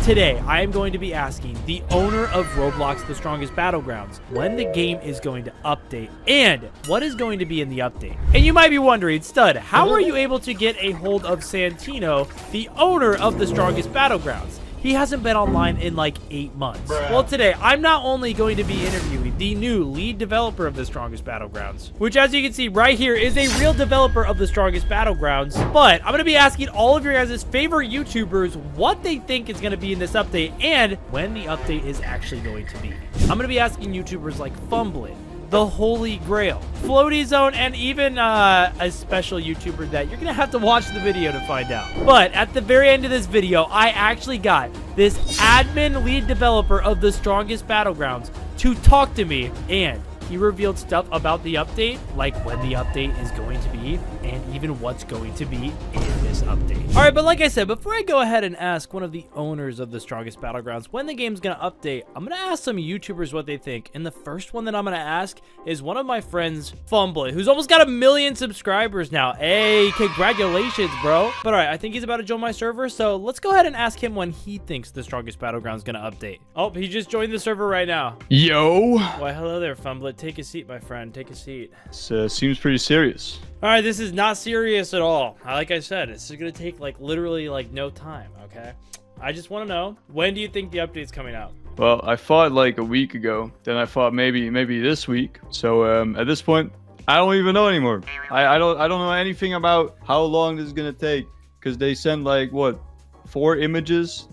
today I am going to be asking the owner of Roblox, The Strongest Battlegrounds, when the game is going to update and what is going to be in the update. And you might be wondering, Stud, how are you able to get a hold of Santino, the owner of The Strongest Battlegrounds? He hasn't been online in like 8 months. Well, today, I'm not only going to be interviewing the new lead developer of The Strongest Battlegrounds, which as you can see right here is a real developer of The Strongest Battlegrounds, but I'm going to be asking all of your guys' favorite YouTubers what they think is going to be in this update and when the update is actually going to be. I'm going to be asking YouTubers like Fumbling, The Holy Grail, Floaty Zone, and even a special YouTuber that you're gonna have to watch the video to find out. But at the very end of this video, I actually got this admin lead developer of The Strongest Battlegrounds to talk to me, and he revealed stuff about the update, like when the update is going to be, and even what's going to be in this update. All right, but like I said, before I go ahead and ask one of the owners of The Strongest Battlegrounds when the game's gonna update, I'm gonna ask some YouTubers what they think. And the first one that I'm gonna ask is one of my friends, Fumbling, who's almost got 1 million subscribers now. Hey, congratulations, bro. But all right, I think he's about to join my server, so let's go ahead and ask him when he thinks The Strongest Battlegrounds is gonna update. Oh, he just joined the server right now. Yo. Why, hello there, Fumbling. Take a seat, my friend. Take a seat. This seems pretty serious. All right, this is not serious at all. Like I said, this is gonna take like literally like no time. Okay, I just want to know, when do you think the update's coming out? Well, I thought like a week ago. Then I thought maybe this week. So at this point, I don't even know anymore. I don't know anything about how long this is gonna take, because they sent like what, 3 images.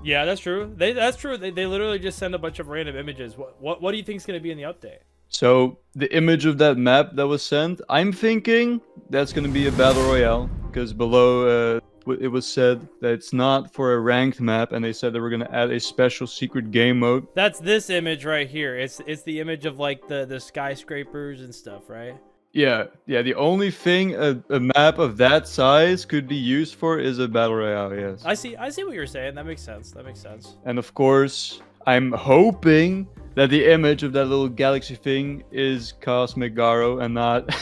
Yeah, that's true. That's true. They literally just send a bunch of random images. What do you think is gonna be in the update? So the image of that map that was sent, I'm thinking that's gonna be a battle royale, because below it was said that it's not for a ranked map, and they said they were gonna add a special secret game mode. That's this image right here. It's the image of like the skyscrapers and stuff, right? Yeah. The only thing a map of that size could be used for is a battle royale. Yes. I see what you're saying. That makes sense. And of course, I'm hoping that the image of that little galaxy thing is Cosmic Garo and not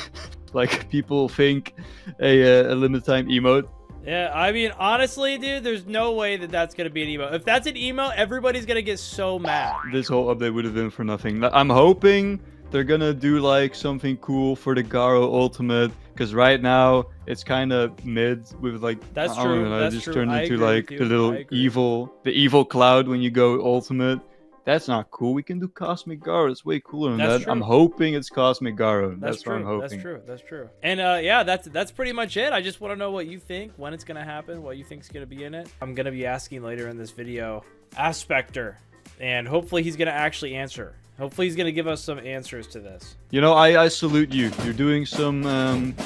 like people think a limited time emote. Yeah, I mean, honestly, dude, there's no way that that's going to be an emo. If that's an emo, everybody's going to get so mad. This whole update would have been for nothing. I'm hoping they're going to do like something cool for the Garo Ultimate, because right now it's kind of mid with like, that's true. That's just true. turned into like the little evil cloud when you go Ultimate. That's not cool. We can do Cosmic Garo. It's way cooler than that. True. I'm hoping it's Cosmic Garo. That's what I'm hoping. That's true. And yeah, that's pretty much it. I just want to know what you think, when it's gonna happen, what you think's gonna be in it. I'm gonna be asking later in this video, Aspector, and hopefully he's gonna actually answer. Hopefully he's gonna give us some answers to this. You know, I salute you. You're doing some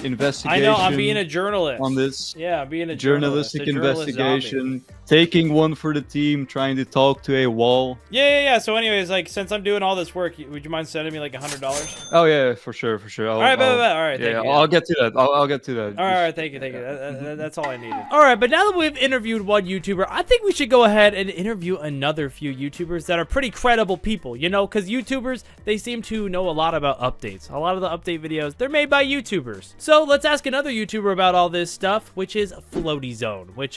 investigation. I know, I'm being a journalist on this. Yeah, I'm being a journalistic investigation. Taking one for the team, trying to talk to a wall. Yeah. So anyways, like, since I'm doing all this work, would you mind sending me like $100? Oh yeah, for sure. All right, all right. Yeah, I'll get to that. I'll get to that. All right, thank you. That's all I needed. All right, but now that we've interviewed one YouTuber, I think we should go ahead and interview another few YouTubers that are pretty credible people, you know, because YouTubers, they seem to know a lot about updates. A lot of the update videos, they're made by YouTubers. So let's ask another YouTuber about all this stuff, which is Floaty Zone, which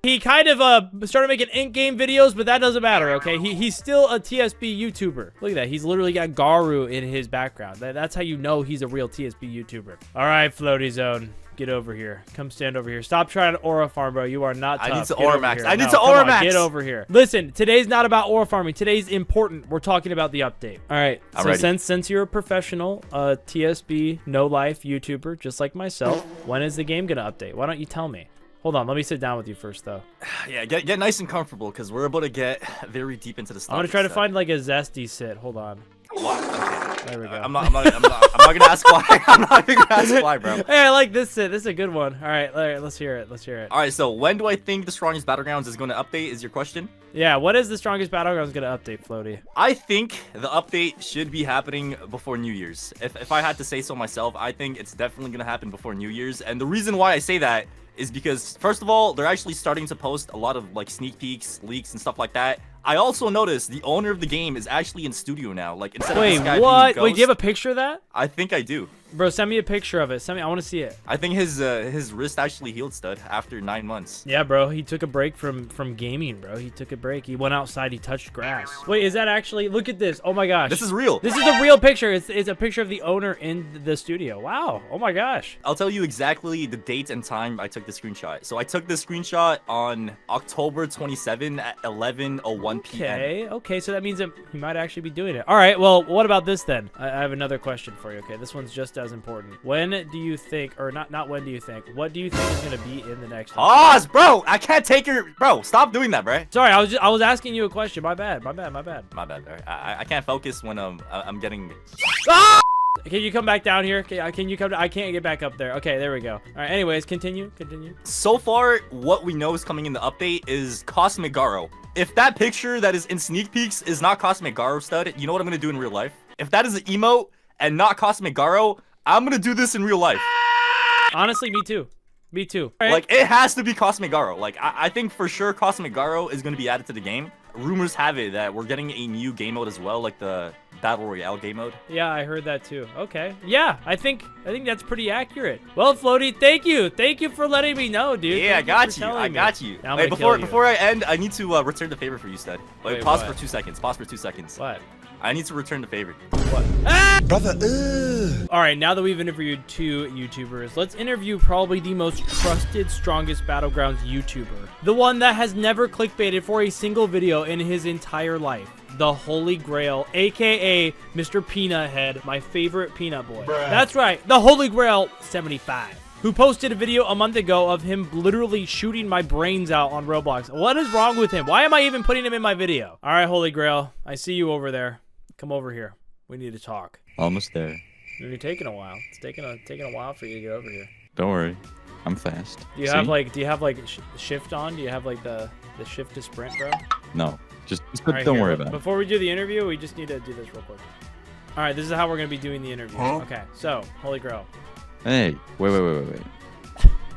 he kind of started making in-game videos, but that doesn't matter, okay? He's still a TSB YouTuber. Look at that. He's literally got Garu in his background. That's how you know he's a real TSB YouTuber. All right, Floaty Zone. Get over here. Come stand over here. Stop trying to aura farm, bro. You are not tough. I need to aura max. I need to aura max. Get over here. Listen, today's not about aura farming. Today's important. We're talking about the update. All right. So since you're a professional TSB no life YouTuber just like myself, when is the game gonna update? Why don't you tell me? Hold on, let me sit down with you first, though. Yeah, get nice and comfortable, because we're about to get very deep into the stuff. I'm gonna try to find like a zesty sit. Hold on. What? Okay. There we go. I'm not gonna ask why. I'm not even gonna ask why, bro. Hey, I like this sit. This is a good one. All right, let's hear it. All right, so when do I think the Strongest Battlegrounds is going to update? Is your question? Yeah, what is the Strongest Battlegrounds gonna update, Floaty? I think the update should be happening before New Year's. If I had to say so myself, I think it's definitely gonna happen before New Year's. And the reason why I say that is because, first of all, they're actually starting to post a lot of like sneak peeks, leaks, and stuff like that. I also noticed the owner of the game is actually in studio now. Like, instead of this guy being Ghost, wait, do you have a picture of that? I think I do. Bro, send me a picture of it. Send me. I want to see it. I think his wrist actually healed, stud, after 9 months. Yeah, bro. He took a break from gaming, bro. He took a break. He went outside. He touched grass. Wait, is that actually? Look at this. Oh my gosh. This is real. This is a real picture. It's a picture of the owner in the studio. Wow. Oh my gosh. I'll tell you exactly the date and time I took the screenshot. So I took this screenshot on October 27 at 11:01 p.m. Okay. So that means that he might actually be doing it. All right. Well, what about this then? I have another question for you. Okay, this one's just as important. When do you think, or not when do you think, what do you think is going to be in the next Pause, bro. I can't take your, bro. Stop doing that, bro. Sorry, I was asking you a question. My bad. My bad, bro. I can't focus when I'm getting. Ah! Can you come back down here? Can you come? I can't get back up there. Okay, there we go. All right. Anyways, continue. So far, what we know is coming in the update is Cosmic Garo. If that picture that is in sneak peeks is not Cosmic Garo, stud, you know what I'm gonna do in real life? If that is an emote and not Cosmic Garo, I'm gonna do this in real life. Honestly, me too. Right. Like, it has to be Cosmic Garo. Like, I think for sure Cosmic Garo is gonna be added to the game. Rumors have it that we're getting a new game mode as well, like the Battle Royale game mode. Yeah, I heard that too. Okay. Yeah, I think that's pretty accurate. Well, Floaty, thank you. Thank you for letting me know, dude. Yeah, I got you. Wait, before I end, I need to return the favor for you, stud. Wait, pause for 2 seconds. What? I need to return the favor. What? Ah! Brother, All right, now that we've interviewed 2 YouTubers, let's interview probably the most trusted, strongest Battlegrounds YouTuber. The one that has never clickbaited for a single video in his entire life. The Holy Grail, aka Mr. Peanut Head, my favorite peanut boy. Bruh. That's right, the Holy Grail 75. Who posted a video a month ago of him literally shooting my brains out on Roblox. What is wrong with him? Why am I even putting him in my video? All right, Holy Grail, I see you over there. Come over here. We need to talk. Almost there. You're taking a while. It's taking a while for you to get over here. Don't worry, I'm fast. Do you have like shift on? Do you have like the shift to sprint, bro? No, just right, don't worry about it. Before we do the interview, we just need to do this real quick. All right, this is how we're gonna be doing the interview. Huh? Okay, so Holy Grail. Hey, wait.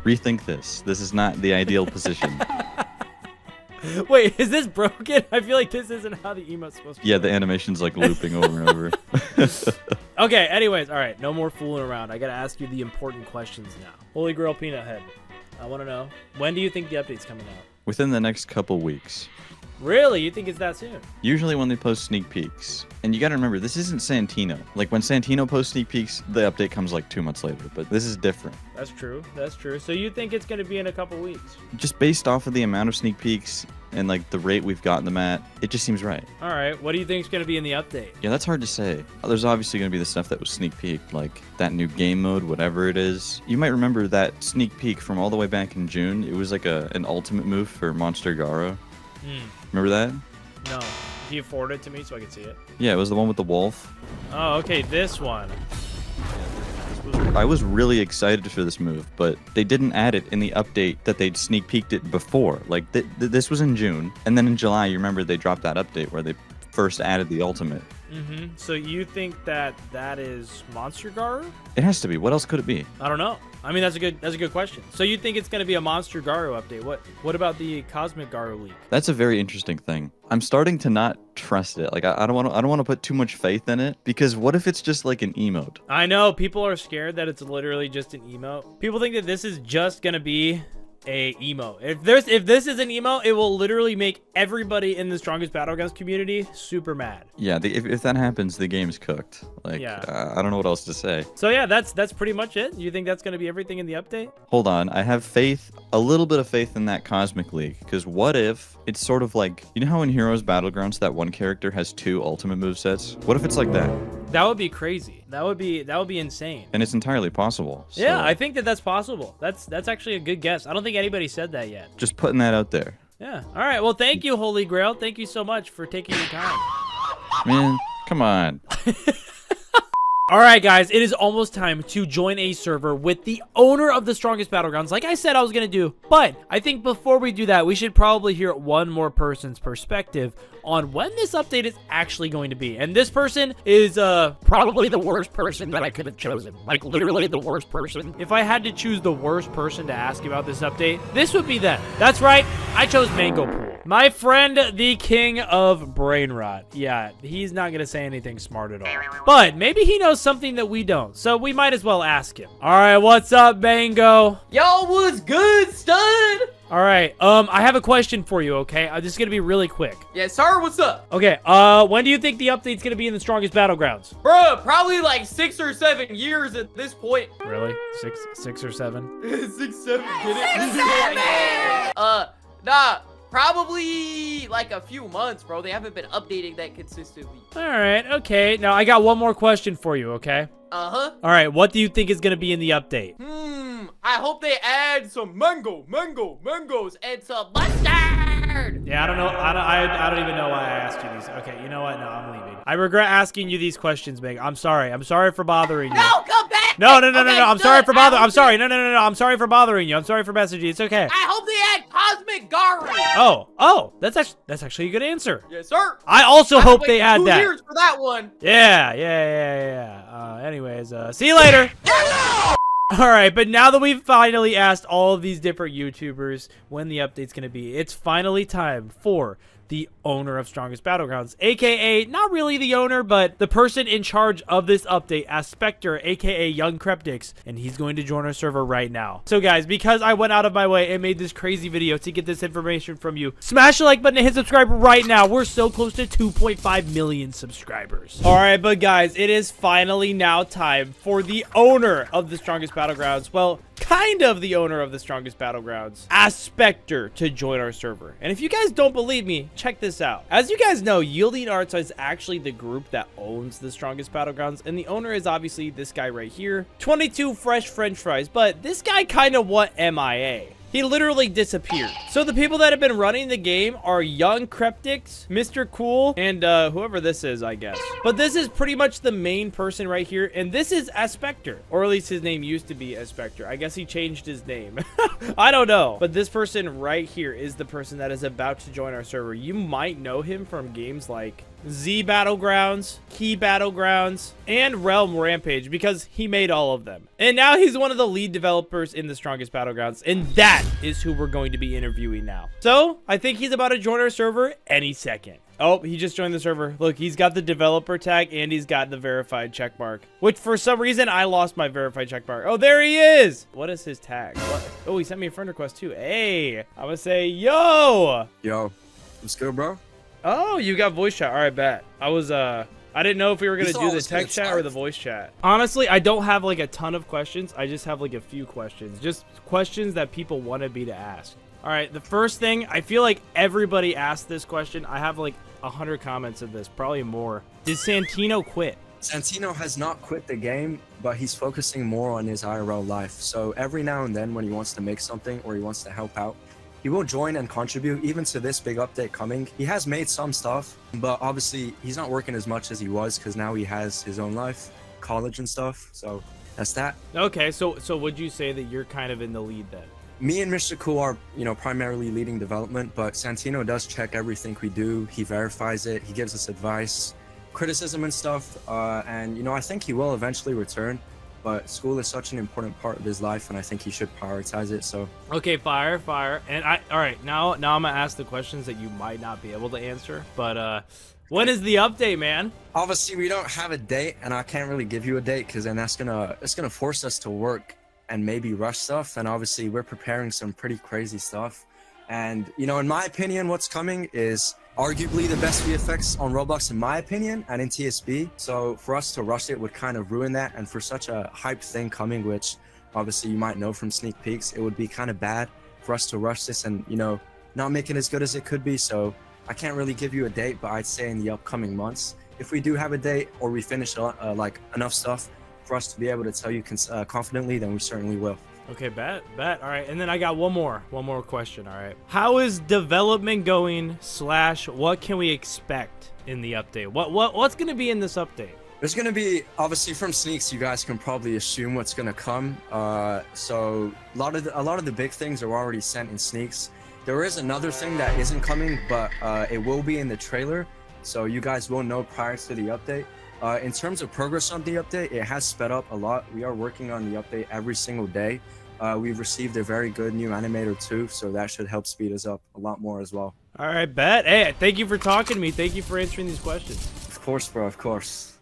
Rethink this. This is not the ideal position. Wait, is this broken? I feel like this isn't how the emote's supposed to Yeah, work. the animation's like looping over and over. Okay, anyways, all right, no more fooling around. I gotta ask you the important questions now. Holy Grail Peanut Head, I wanna know, when do you think the update's coming out? Within the next couple weeks. Really? You think it's that soon? Usually when they post sneak peeks. And you gotta remember, this isn't Santino. Like when Santino posts sneak peeks, the update comes like 2 months later, but this is different. That's true. So you think it's gonna be in a couple weeks? Just based off of the amount of sneak peeks and like the rate we've gotten them at, it just seems right. All right, what do you think is gonna be in the update? Yeah, that's hard to say. There's obviously gonna be the stuff that was sneak peeked, like that new game mode, whatever it is. You might remember that sneak peek from all the way back in June. It was like an ultimate move for Monster Garo. Remember that? No. Can you forward it to me so I can see it? Yeah, it was the one with the wolf. Oh, okay, this one. I was really excited for this move, but they didn't add it in the update that they'd sneak peeked it before. Like, this was in June, and then in July, you remember they dropped that update where they first added the ultimate. So you think that is Monster Garo? It has to be. What else could it be? I don't know. I mean, that's a good question. So you think it's going to be a Monster Garo update? What about the Cosmic Garo leak? That's a very interesting thing. I'm starting to not trust it. Like I don't want to put too much faith in it, because what if it's just like an emote? I know people are scared that it's literally just an emote. People think that this is just going to be a emote. If this is an emote, it will literally make everybody in the strongest Battlegrounds community super mad. Yeah, if that happens, the game's cooked. Like, yeah. I don't know what else to say. So yeah, that's pretty much it. You think that's going to be everything in the update? Hold on, I have faith, a little bit of faith in that Cosmic League, because what if it's sort of like, you know how in Heroes Battlegrounds that one character has 2 ultimate movesets? What if it's like that? That would be crazy. That would be insane. And it's entirely possible. So. Yeah, I think that's possible. That's actually a good guess. I don't think anybody said that yet. Just putting that out there. Yeah. All right. Well, thank you, Holy Grail. Thank you so much for taking your time. Man, come on. All right, guys, it is almost time to join a server with the owner of the strongest Battlegrounds, like I said I was going to do. But I think before we do that, we should probably hear one more person's perspective on when this update is actually going to be. And this person is probably the worst person that I could have chosen. Like, literally the worst person. If I had to choose the worst person to ask about this update, this would be them. That's right, I chose Mango Pool. My friend, the king of brain rot. Yeah, he's not going to say anything smart at all. But maybe he knows knows something that we don't, so we might as well ask him. All right, what's up, Bango? Yo, what's good, stud? All right, I have a question for you, okay? This is gonna be really quick. Yeah, sir, what's up? Okay, when do you think the update's gonna be in the strongest battlegrounds? Bruh, probably like 6 or 7 years at this point. Really? Six or seven? 6, 7, get it? Nah, probably like a few months, bro. They haven't been updating that consistently. All right, okay. Now I got one more question for you, okay? Uh-huh. All right, what do you think is gonna be in the update? I hope they add some mangoes, and some mustard. Yeah, I don't know. I don't even know why I asked you these. Okay, you know what? No, I'm leaving. I regret asking you these questions, Meg. I'm sorry. I'm sorry for bothering you. No, come back. No. Okay, I'm sorry for bothering. I'm hope sorry. No. I'm sorry for bothering you. I'm sorry for messaging you. It's okay. I hope they add cosmic Garu. Oh, that's actually a good answer. Yes, sir. I also I've hope waited they add 2 that. years for that one. Yeah. Anyways, see you later. All right, but now that we've finally asked all of these different YouTubers when the update's going to be, it's finally time for the owner of Strongest Battlegrounds, aka not really the owner, but the person in charge of this update, as Spectre, aka Young Cryptics, and he's going to join our server right now. So guys, because I went out of my way and made this crazy video to get this information from you, smash the like button and hit subscribe right now. We're so close to 2.5 million subscribers. All right, but guys, it is finally now time for the owner of the Strongest Battlegrounds. Well, kind of the owner of the Strongest Battlegrounds, as Spectre, to join our server. And if you guys don't believe me, check this out. As you guys know, Yielding Arts is actually the group that owns the Strongest Battlegrounds, and the owner is obviously this guy right here, 22 fresh french fries, but this guy kind of went MIA. He literally disappeared. So the people that have been running the game are Young Cryptics, Mr. Cool, and whoever this is, I guess. But this is pretty much the main person right here, and this is Spectre, or at least his name used to be Spectre. I guess he changed his name. I don't know. But this person right here is the person that is about to join our server. You might know him from games like Z Battlegrounds, Key Battlegrounds, and Realm Rampage, because he made all of them. And now he's one of the lead developers in the Strongest Battlegrounds, and that is who we're going to be interviewing now. So I think he's about to join our server any second. Oh, he just joined the server. Look, he's got the developer tag and he's got the verified checkmark, which for some reason I lost my verified checkmark. Oh, there he is. What is his tag? What? Oh, he sent me a friend request too. Hey, I'm gonna say, yo. Yo, what's good, bro? Oh, you got voice chat. All right, bet. I didn't know if we were going to do the text chat or the voice chat. Honestly, I don't have like a ton of questions. I just have like a few questions. Just questions that people wanted me to ask. All right, the first thing, I feel like everybody asked this question. I have like 100 comments of this, probably more. Did Santino quit? Santino has not quit the game, but he's focusing more on his IRL life. So every now and then when he wants to make something or he wants to help out, he will join and contribute, even to this big update coming. He has made some stuff, but obviously he's not working as much as he was because now he has his own life, college and stuff. So that's that. Okay, so would you say that you're kind of in the lead then? Me and Mr. Cool are, primarily leading development, but Santino does check everything we do. He verifies it. He gives us advice, criticism and stuff. And I think he will eventually return. But school is such an important part of his life, and I think he should prioritize it. So okay, fire. And all right, now I'm gonna ask the questions that you might not be able to answer. But when is the update, man? Obviously, we don't have a date, and I can't really give you a date because then it's gonna force us to work and maybe rush stuff. And obviously, we're preparing some pretty crazy stuff. And in my opinion, what's coming is arguably the best VFX on Roblox in my opinion and in TSB. So for us to rush it would kind of ruin that, and for such a hype thing coming, which obviously you might know from sneak peeks, it would be kind of bad for us to rush this and not make it as good as it could be. So I can't really give you a date, but I'd say in the upcoming months, if we do have a date or we finish like enough stuff for us to be able to tell you confidently, then we certainly will. Okay, bet. All right, and then I got one more question. All right, how is development going? / what can we expect in the update? What's going to be in this update? There's going to be, obviously from sneaks, you guys can probably assume what's going to come. So a lot of the big things are already sent in sneaks. There is another thing that isn't coming, but it will be in the trailer, so you guys will know prior to the update. In terms of progress on the update, it has sped up a lot. We are working on the update every single day. We've received a very good new animator too, so that should help speed us up a lot more as well. All right, bet. Hey, thank you for talking to me. Thank you for answering these questions. Of course, bro, of course.